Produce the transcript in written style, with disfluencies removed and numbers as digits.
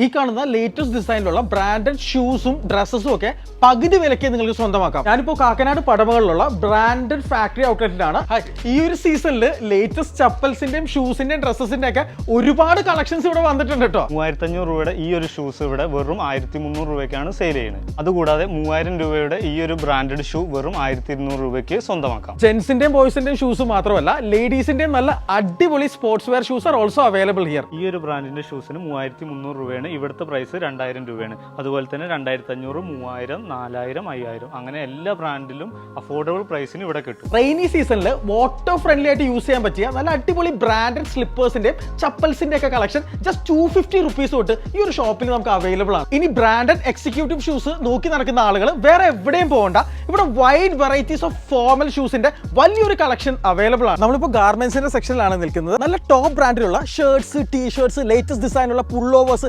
ഈ കാണുന്ന latest ഡിസൈനിലുള്ള branded ഷൂസും ഡ്രസ്സസും ഒക്കെ പകുതി വിലയ്ക്ക് നിങ്ങൾക്ക് സ്വന്തമാക്കാം. ഞാനിപ്പോൾ കാക്കനാട് പടമകളിലുള്ള ബ്രാൻഡഡ് ഫാക്ടറി ഔട്ട്ലെറ്റിലാണ്. ഈ ഒരു സീസണിൽ ലേറ്റസ്റ്റ് ചപ്പൽസിന്റെയും ഷൂസിന്റെയും ഡ്രസ്സസിന്റെ ഒക്കെ ഒരുപാട് കളക്ഷൻസ് ഇവിടെ വന്നിട്ടുണ്ട് കേട്ടോ. 3500 രൂപയുടെ ഈ ഒരു ഷൂസ് ഇവിടെ വെറും 1300 രൂപയ്ക്കാണ് സെയിൽ ചെയ്യുന്നത്. അതുകൂടാതെ 3000 രൂപയുടെ ഈ ഒരു ബ്രാൻഡഡ് ഷൂ വെറും 1200 രൂപയ്ക്ക് സ്വന്തമാക്കാം. ജെൻസിന്റെയും ബോയ്സിന്റെയും ഷൂസ് മാത്രമല്ല ലേഡീസിന്റെയും നല്ല അടിപൊളി sports wear shoes are also available here. ഈ ഒരു ബ്രാൻഡിന്റെ ഷൂസിന് 3300 രൂപയാണ്. ഇവിടുത്തെ പ്രൈസ് 2000 രൂപയാണ്. അതുപോലെ തന്നെ 2500, 3000, 4000, 5000 അങ്ങനെ എല്ലാ ബ്രാൻഡിലും അഫോർഡബിൾ പ്രൈസിന് ഇവിടെ കിട്ടും. റെയിനി സീസണിൽ വാട്ടർ ഫ്രണ്ട്ലി ആയിട്ട് യൂസ് ചെയ്യാൻ പറ്റിയ നല്ല അടിപൊളി ബ്രാൻഡഡ് സ്ലിപ്പേഴ്സിന്റെയും ചപ്പൽസിന്റെ ഒക്കെ കളക്ഷൻ ജസ്റ്റ് 250 റുപ്പീസ് തൊട്ട് ഈ ഒരു ഷോപ്പിൽ നമുക്ക് അവൈലബിൾ ആണ്. ഇനി ബ്രാൻഡഡ് എക്സിക്യൂട്ടീവ് ഷൂസ് നോക്കി നടക്കുന്ന ആളുകൾ വേറെ എവിടെയും പോകണ്ട. ഇവിടെ വൈഡ് വെറൈറ്റീസ് ഓഫ് ഫോർമൽ ഷൂസിന്റെ വലിയൊരു കളക്ഷൻ അവൈലബിൾ ആണ്. നമ്മളിപ്പോൾ ഗാർമെന്റ്സിന്റെ സെക്ഷനിലാണ് നിൽക്കുന്നത്. നല്ല ടോപ്പ് ബ്രാൻഡിലുള്ള ഷർട്ട്സ്, ടീ ഷർട്ട്സ്, ലേറ്റസ്റ്റ് ഡിസൈനുള്ള പുള്ളോവേഴ്സ്,